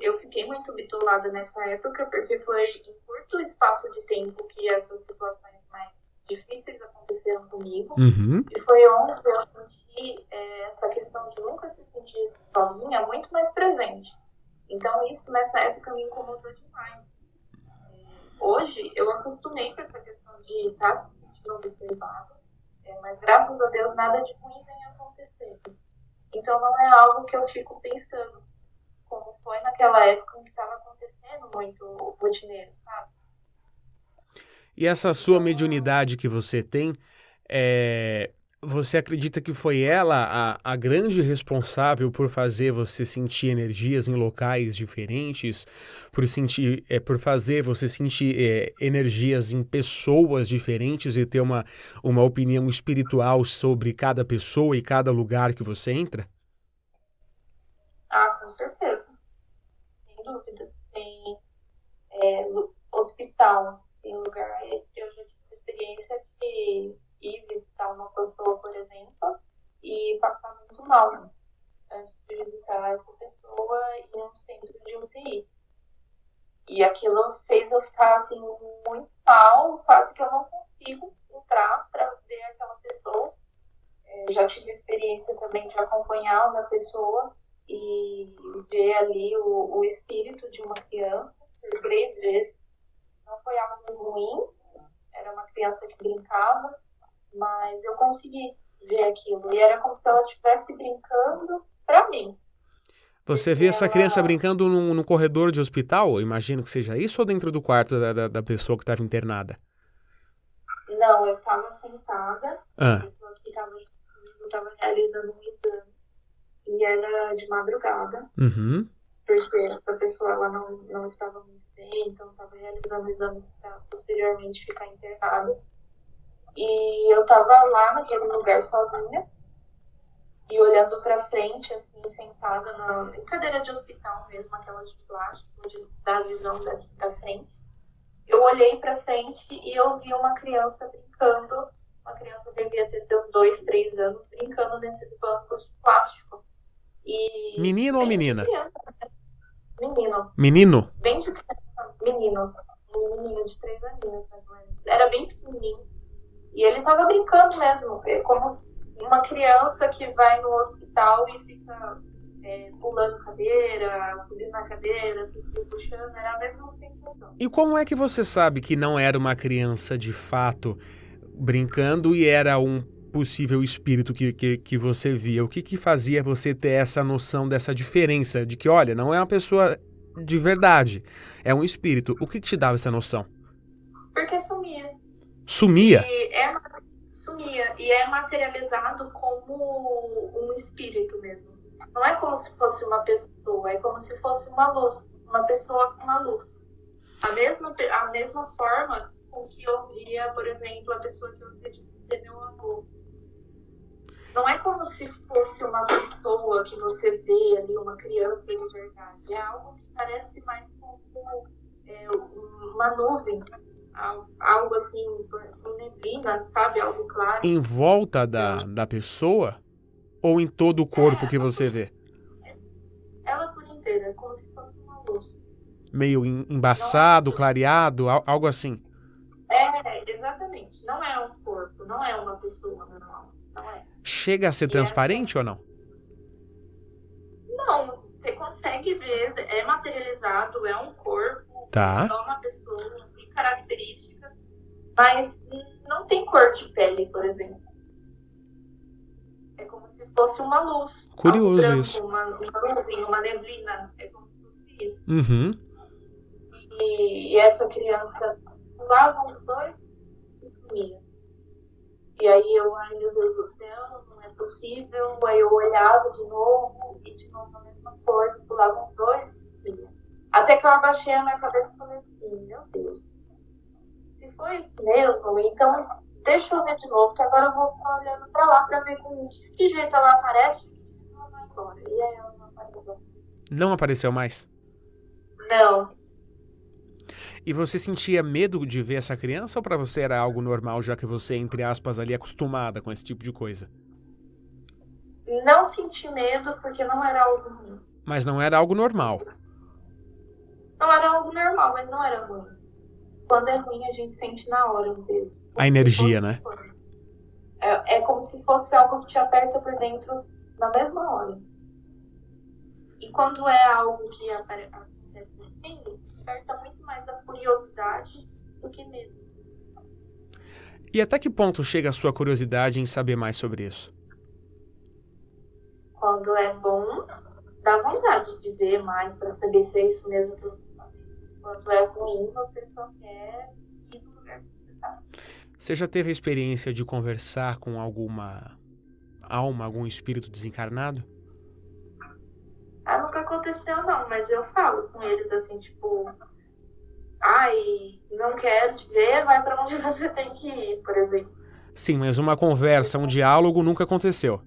S3: Eu fiquei muito bitolada nessa época, porque foi em curto espaço de tempo que essas situações mais difíceis aconteceram comigo.
S2: Uhum.
S3: E foi onde eu senti essa questão de nunca se sentir sozinha muito mais presente. Então, isso nessa época me incomodou demais. Hoje, eu acostumei com essa questão de estar se sentindo observada, mas graças a Deus nada de ruim vem acontecendo. Então, não é algo que eu fico pensando, como foi naquela época em que estava acontecendo muito rotineiro, sabe?
S2: E essa sua mediunidade que você tem, você acredita que foi ela a grande responsável por fazer você sentir energias em locais diferentes, por fazer você sentir energias em pessoas diferentes e ter uma opinião espiritual sobre cada pessoa e cada lugar que você entra?
S3: Com certeza. Sem dúvidas. Tem hospital, tem lugar que eu já tive experiência de ir visitar uma pessoa, por exemplo, e passar muito mal antes de visitar essa pessoa em um centro de UTI. E aquilo fez eu ficar assim muito mal, quase que eu não consigo entrar para ver aquela pessoa. Já tive experiência também de acompanhar uma pessoa e ver ali o espírito de uma criança por 3 vezes. Não foi algo ruim, era uma criança que brincava, mas eu consegui ver aquilo. E era como se ela estivesse brincando pra mim.
S2: Você vê essa criança brincando no corredor de hospital? Eu imagino que seja isso, ou dentro do quarto da pessoa que estava internada?
S3: Não, eu tava sentada, a
S2: Ah,
S3: pessoa que tava junto comigo tava realizando um exame. E era de madrugada,
S2: uhum.
S3: porque a pessoa ela não estava muito bem, então estava realizando exames para posteriormente ficar internada. E eu estava lá naquele lugar sozinha e olhando para frente, assim, sentada em cadeira de hospital mesmo, aquelas de plástico, de dar visão da frente. Eu olhei para frente e eu vi uma criança brincando. Uma criança devia ter seus 2, 3 anos brincando nesses bancos de plástico. E
S2: Menino ou
S3: bem de
S2: menina?
S3: criança, menino,
S2: Menino?
S3: bem de criança, menino, um menininho de 3 aninhos mais ou menos. Era bem pequenininho. E ele tava brincando mesmo, como uma criança que vai no hospital e fica pulando cadeira, subindo na cadeira, se puxando, era a mesma sensação.
S2: E como é que você sabe que não era uma criança de fato brincando e era um possível espírito que você via? O que fazia você ter essa noção dessa diferença de que, olha, não é uma pessoa de verdade, é um espírito? O que te dava essa noção?
S3: Porque sumia.
S2: Sumia?
S3: Sumia e é materializado como um espírito mesmo. Não é como se fosse uma pessoa, é como se fosse uma luz, uma pessoa com uma luz. A mesma forma com que eu via, por exemplo, a pessoa que eu acredito ser meu avô. Não é como se fosse uma pessoa que você vê ali, uma criança de verdade. É algo que parece mais como uma nuvem. Algo assim, com neblina, sabe? Algo claro.
S2: Em volta da pessoa ou em todo o corpo que você vê?
S3: Ela por inteira, como se fosse uma luz.
S2: Meio embaçado, clareado, algo assim?
S3: Exatamente. Não é um corpo, não é uma pessoa normal. Não é.
S2: Chega a ser transparente ou não?
S3: Não, você consegue ver, é materializado, é um corpo,
S2: Tá.
S3: é uma pessoa, tem características, mas não tem cor de pele, por exemplo. É como se fosse uma luz.
S2: Curioso
S3: branco,
S2: isso.
S3: Uma nuvem, uma neblina. É como se fosse isso.
S2: Uhum.
S3: E essa criança pulava os dois e sumia. E aí eu, ai meu Deus do céu, não é possível. Aí eu olhava de novo e de novo a mesma coisa, pulavam os dois e sumia. Até que eu abaixei a minha cabeça e falei assim, meu Deus, se foi isso mesmo, então deixa eu ver de novo, que agora eu vou ficar olhando pra lá pra ver de que jeito ela aparece e de que jeito ela vai embora. E aí ela não apareceu.
S2: Não apareceu mais?
S3: Não.
S2: E você sentia medo de ver essa criança ou pra você era algo normal, já que você, entre aspas, ali, é acostumada com esse tipo de coisa?
S3: Não senti medo porque não era algo ruim.
S2: Mas não era algo normal?
S3: Não era algo normal, mas não era ruim. Quando é ruim, a gente sente na hora mesmo.
S2: A energia, né?
S3: É como se fosse algo que te aperta por dentro na mesma hora. E quando é algo que acontece assim, desperta muito mais a curiosidade do que medo.
S2: E até que ponto chega a sua curiosidade em saber mais sobre isso?
S3: Quando é bom, dá vontade de ver mais para saber se é isso mesmo que você está vendo. Quando é ruim, você só quer ir do lugar que você está.
S2: Você já teve a experiência de conversar com alguma alma, algum espírito desencarnado?
S3: Nunca aconteceu não, mas eu falo com eles assim, tipo, ai, não quero te ver, vai para onde você tem que ir, por exemplo.
S2: Sim, mas uma conversa, um diálogo nunca aconteceu.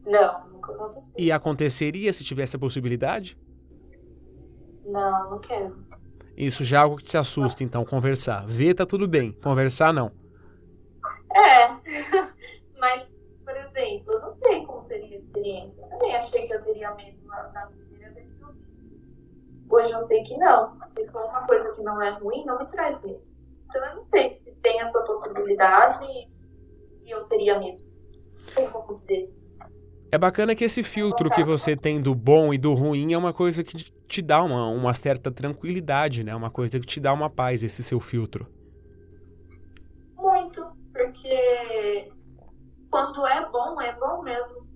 S3: Não, nunca aconteceu.
S2: E aconteceria se tivesse a possibilidade?
S3: Não quero.
S2: Isso já é algo que te assusta, então, conversar. Ver tá tudo bem, conversar não.
S3: Mas, por exemplo, eu não sei como seria a experiência. Eu também achei que eu teria medo na primeira vez que eu vi. Hoje eu sei que não. Se for uma coisa que não é ruim, não me traz medo. Então eu não sei se tem essa possibilidade e eu teria medo. Não sei como dizer.
S2: É bacana que esse filtro que você tem do bom e do ruim é uma coisa que te dá uma certa tranquilidade, né? Uma coisa que te dá uma paz, esse seu filtro.
S3: Muito, porque quando é bom mesmo.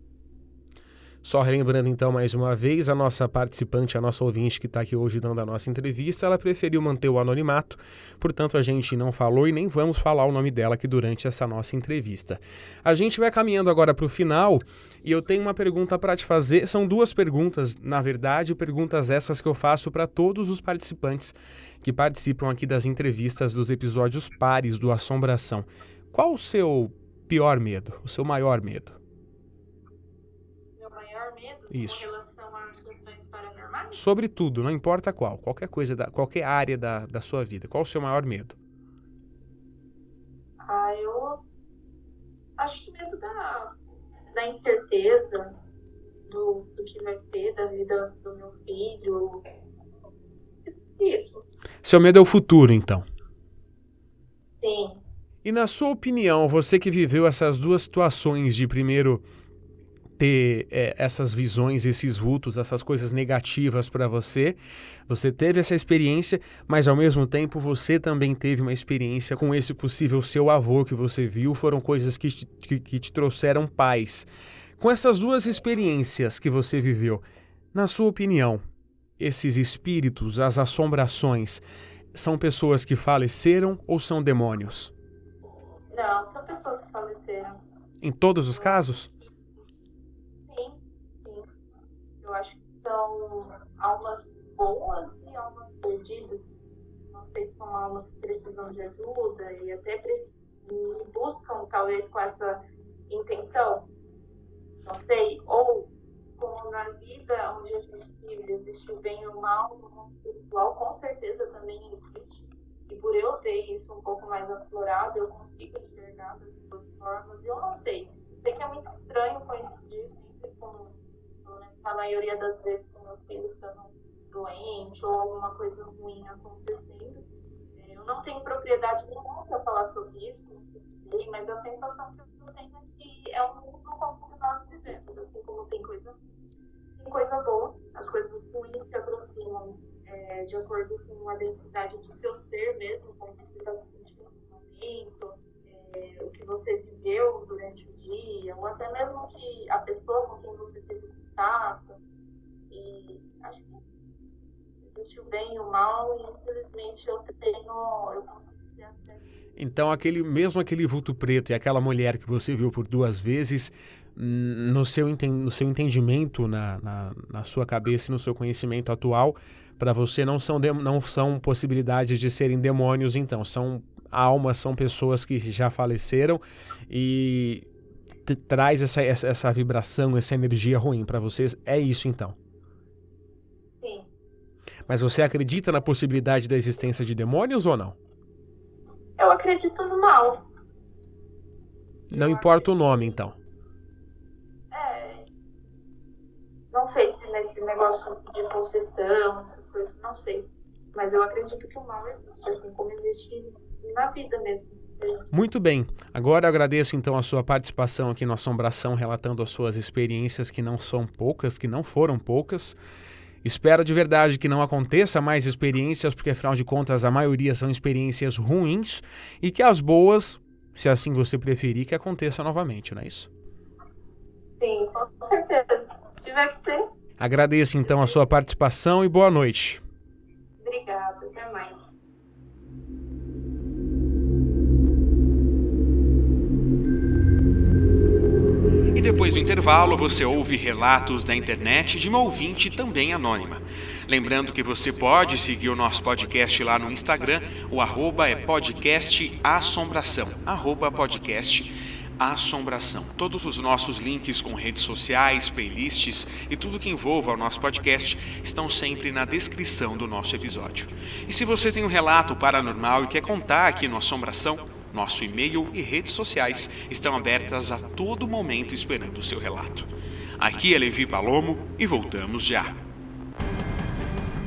S2: Só relembrando então mais uma vez, a nossa participante, a nossa ouvinte que está aqui hoje dando a nossa entrevista, ela preferiu manter o anonimato, portanto a gente não falou e nem vamos falar o nome dela aqui durante essa nossa entrevista. A gente vai caminhando agora para o final e eu tenho uma pergunta para te fazer, são 2 perguntas, na verdade, perguntas essas que eu faço para todos os participantes que participam aqui das entrevistas dos episódios pares do Assombração. Qual o seu pior medo, o seu maior medo? Isso.
S3: Com relação a questões paranormais?
S2: Sobre tudo, não importa qualquer coisa, qualquer área da sua vida. Qual o seu maior medo?
S3: Eu acho que medo da incerteza do que vai ser da vida do meu filho. Isso.
S2: Seu medo é o futuro, então?
S3: Sim.
S2: E na sua opinião, você que viveu essas 2 situações de primeiro ter essas visões, esses vultos, essas coisas negativas para você. Você teve essa experiência, mas ao mesmo tempo você também teve uma experiência com esse possível seu avô que você viu. Foram coisas que te trouxeram paz. Com essas 2 experiências que você viveu, na sua opinião, esses espíritos, as assombrações, são pessoas que faleceram ou são demônios?
S3: Não, são pessoas que faleceram.
S2: Em todos os casos?
S3: Sim. Eu acho que são almas boas e almas perdidas. Não sei se são almas que precisam de ajuda e até me buscam, talvez, com essa intenção. Não sei. Ou, como na vida onde a gente vive, existe o bem e o mal, no mundo espiritual, com certeza também existe. E por eu ter isso um pouco mais aflorado, eu consigo enxergar das 2 formas. E eu não sei. Sei que é muito estranho coincidir sempre com, na maioria das vezes, com meu filho estando doente ou alguma coisa ruim acontecendo. Eu não tenho propriedade nenhuma para falar sobre isso, mas a sensação que eu tenho é que é um mundo como nós vivemos. Assim como tem coisa boa, as coisas ruins se aproximam de acordo com a densidade do seu ser mesmo, como você está se sentindo no momento, o que você viveu durante o dia, ou até mesmo que a pessoa com quem você teve contato. E acho que existe o bem e o mal, e infelizmente eu consigo ter acesso.
S2: Então aquele vulto preto e aquela mulher que você viu por 2 vezes, no seu entendimento, na sua cabeça e no seu conhecimento atual, para você não são possibilidades de serem demônios, então. São almas, são pessoas que já faleceram e traz essa vibração, essa energia ruim para vocês. É isso, então?
S3: Sim.
S2: Mas você acredita na possibilidade da existência de demônios ou não?
S3: Eu acredito no mal.
S2: Não importa o nome, então.
S3: Não sei se nesse negócio de possessão, essas coisas, não sei. Mas eu acredito que o mal existe, assim como existe na vida mesmo.
S2: Muito bem. Agora eu agradeço então a sua participação aqui no Assombração, relatando as suas experiências, que não são poucas, que não foram poucas. Espero de verdade que não aconteça mais experiências, porque afinal de contas a maioria são experiências ruins, e que as boas, se assim você preferir, que aconteça novamente, não é isso?
S3: Sim, com certeza. Se tiver que ser.
S2: Agradeço então a sua participação e boa noite.
S3: Obrigada, até mais.
S2: E depois do intervalo, você ouve relatos da internet de uma ouvinte também anônima. Lembrando que você pode seguir o nosso podcast lá no Instagram, o @ é podcastassombração, @podcastassombração. Todos os nossos links com redes sociais, playlists e tudo que envolva o nosso podcast estão sempre na descrição do nosso episódio. E se você tem um relato paranormal e quer contar aqui no Assombração, nosso e-mail e redes sociais estão abertas a todo momento esperando o seu relato. Aqui é Levi Palomo e voltamos já.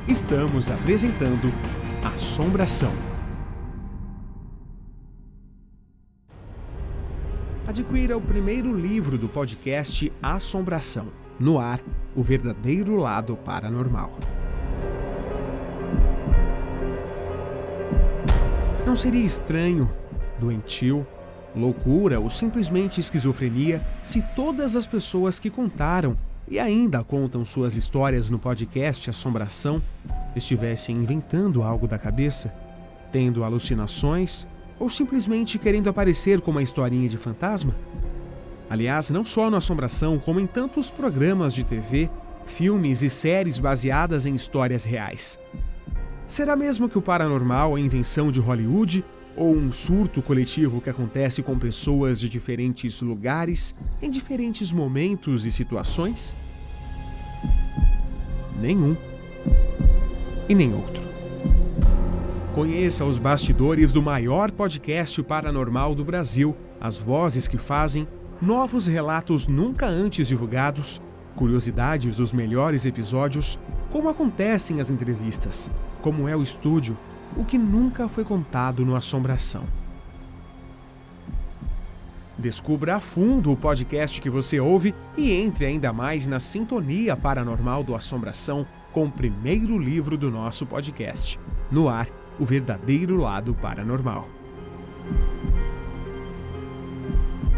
S2: Estamos apresentando Assombração. Adquira o primeiro livro do podcast Assombração. No ar, o verdadeiro lado paranormal. Não seria estranho, doentio, loucura ou simplesmente esquizofrenia se todas as pessoas que contaram e ainda contam suas histórias no podcast Assombração, estivessem inventando algo da cabeça, tendo alucinações ou simplesmente querendo aparecer com uma historinha de fantasma? Aliás, não só no Assombração, como em tantos programas de TV, filmes e séries baseadas em histórias reais. Será mesmo que o paranormal é invenção de Hollywood ou um surto coletivo que acontece com pessoas de diferentes lugares, em diferentes momentos e situações? Nenhum e nem outro. Conheça os bastidores do maior podcast paranormal do Brasil, as vozes que fazem, novos relatos nunca antes divulgados, curiosidades dos melhores episódios, como acontecem as entrevistas, como é o estúdio, o que nunca foi contado no Assombração. Descubra a fundo o podcast que você ouve e entre ainda mais na sintonia paranormal do Assombração com o primeiro livro do nosso podcast, No Ar, o verdadeiro lado paranormal.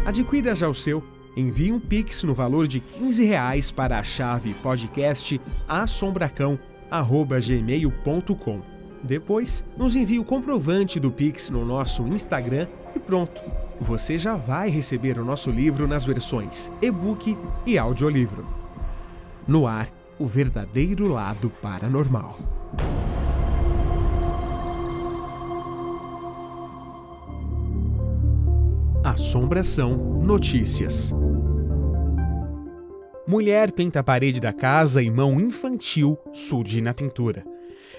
S2: Adquira já o seu. Envie um Pix no valor de R$15 para a chave podcastasombracão@gmail.com. Depois, nos envie o comprovante do Pix no nosso Instagram e pronto. Você já vai receber o nosso livro nas versões e-book e audiolivro. No Ar, o verdadeiro lado paranormal. Assombração Notícias. Mulher pinta a parede da casa e mão infantil surge na pintura.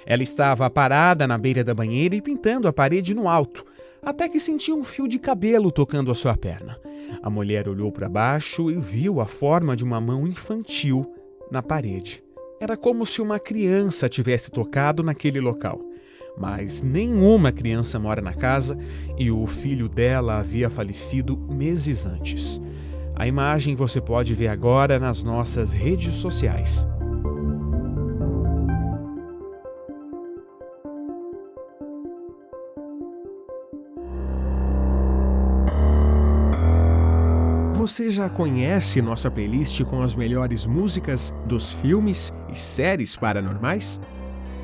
S2: Ela estava parada na beira da banheira e pintando a parede no alto, até que sentiu um fio de cabelo tocando a sua perna. A mulher olhou para baixo e viu a forma de uma mão infantil na parede. Era como se uma criança tivesse tocado naquele local. Mas nenhuma criança mora na casa e o filho dela havia falecido meses antes. A imagem você pode ver agora nas nossas redes sociais. Você já conhece nossa playlist com as melhores músicas dos filmes e séries paranormais?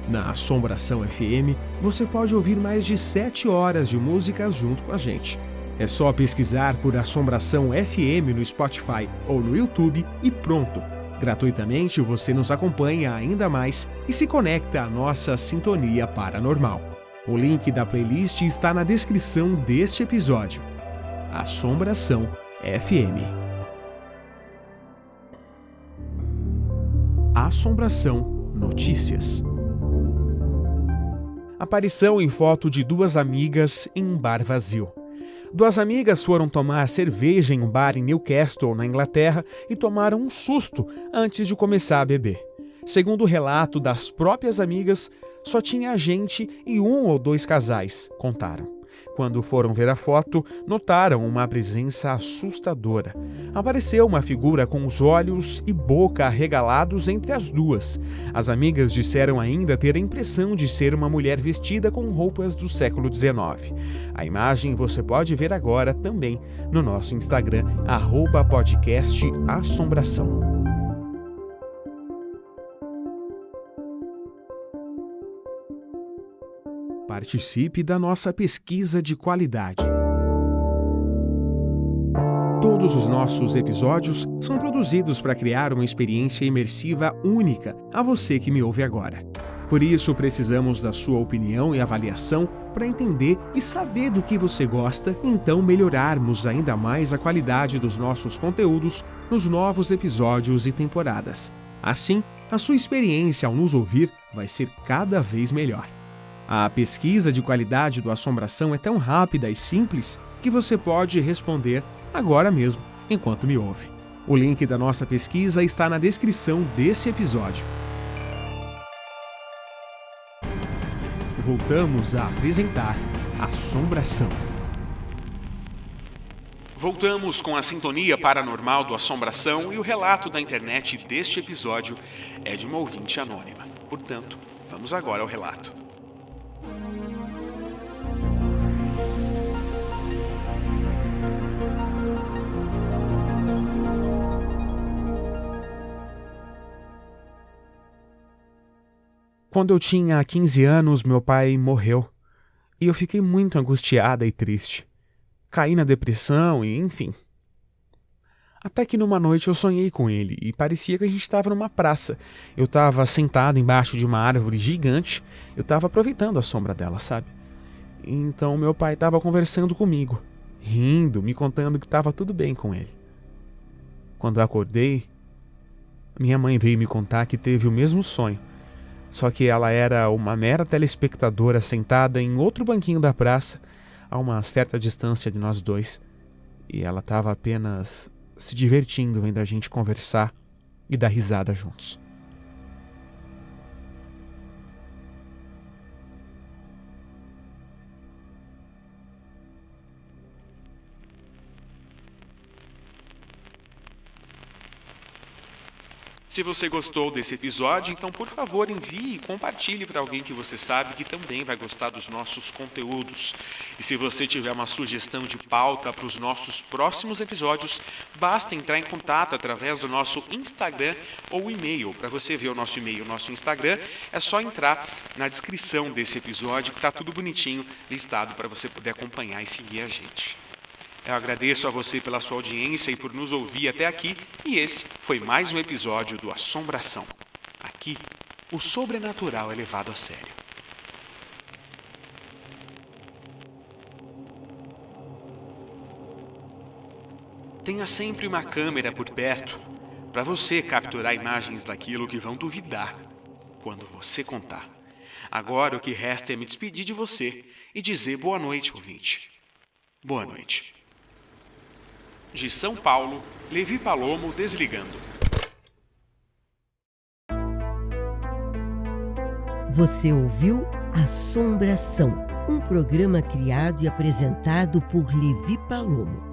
S2: Na Assombração FM, você pode ouvir mais de 7 horas de músicas junto com a gente. É só pesquisar por Assombração FM no Spotify ou no YouTube e pronto! Gratuitamente você nos acompanha ainda mais e se conecta à nossa sintonia paranormal. O link da playlist está na descrição deste episódio. Assombração FM. Assombração Notícias. Aparição em foto de duas amigas em um bar vazio. Duas amigas foram tomar cerveja em um bar em Newcastle, na Inglaterra, e tomaram um susto antes de começar a beber. Segundo o relato das próprias amigas, só tinha gente e 1 ou 2 casais, contaram. Quando foram ver a foto, notaram uma presença assustadora. Apareceu uma figura com os olhos e boca arregalados entre as duas. As amigas disseram ainda ter a impressão de ser uma mulher vestida com roupas do século XIX. A imagem você pode ver agora também no nosso Instagram, @podcastassombração. Participe da nossa pesquisa de qualidade. Todos os nossos episódios são produzidos para criar uma experiência imersiva única a você que me ouve agora. Por isso, precisamos da sua opinião e avaliação para entender e saber do que você gosta e então melhorarmos ainda mais a qualidade dos nossos conteúdos nos novos episódios e temporadas. Assim, a sua experiência ao nos ouvir vai ser cada vez melhor. A pesquisa de qualidade do Assombração é tão rápida e simples que você pode responder agora mesmo, enquanto me ouve. O link da nossa pesquisa está na descrição desse episódio. Voltamos a apresentar Assombração. Voltamos com a sintonia paranormal do Assombração e o relato da internet deste episódio é de uma ouvinte anônima. Portanto, vamos agora ao relato. Quando eu tinha 15 anos, meu pai morreu. E eu fiquei muito angustiada e triste. Caí na depressão e, enfim. Até que numa noite eu sonhei com ele e parecia que a gente estava numa praça. Eu estava sentado embaixo de uma árvore gigante. Eu estava aproveitando a sombra dela, sabe? Então meu pai estava conversando comigo, rindo, me contando que estava tudo bem com ele. Quando eu acordei, minha mãe veio me contar que teve o mesmo sonho. Só que ela era uma mera telespectadora sentada em outro banquinho da praça, a uma certa distância de nós dois. E ela estava apenas se divertindo vendo a gente conversar e dar risada juntos. Se você gostou desse episódio, então por favor envie e compartilhe para alguém que você sabe que também vai gostar dos nossos conteúdos. E se você tiver uma sugestão de pauta para os nossos próximos episódios, basta entrar em contato através do nosso Instagram ou e-mail. Para você ver o nosso e-mail e o nosso Instagram, é só entrar na descrição desse episódio que está tudo bonitinho listado para você poder acompanhar e seguir a gente. Eu agradeço a você pela sua audiência e por nos ouvir até aqui, e esse foi mais um episódio do Assombração. Aqui, o sobrenatural é levado a sério. Tenha sempre uma câmera por perto, para você capturar imagens daquilo que vão duvidar quando você contar. Agora o que resta é me despedir de você e dizer boa noite, ouvinte. Boa noite. De São Paulo, Levi Palomo desligando.
S1: Você ouviu Assombração, um programa criado e apresentado por Levi Palomo.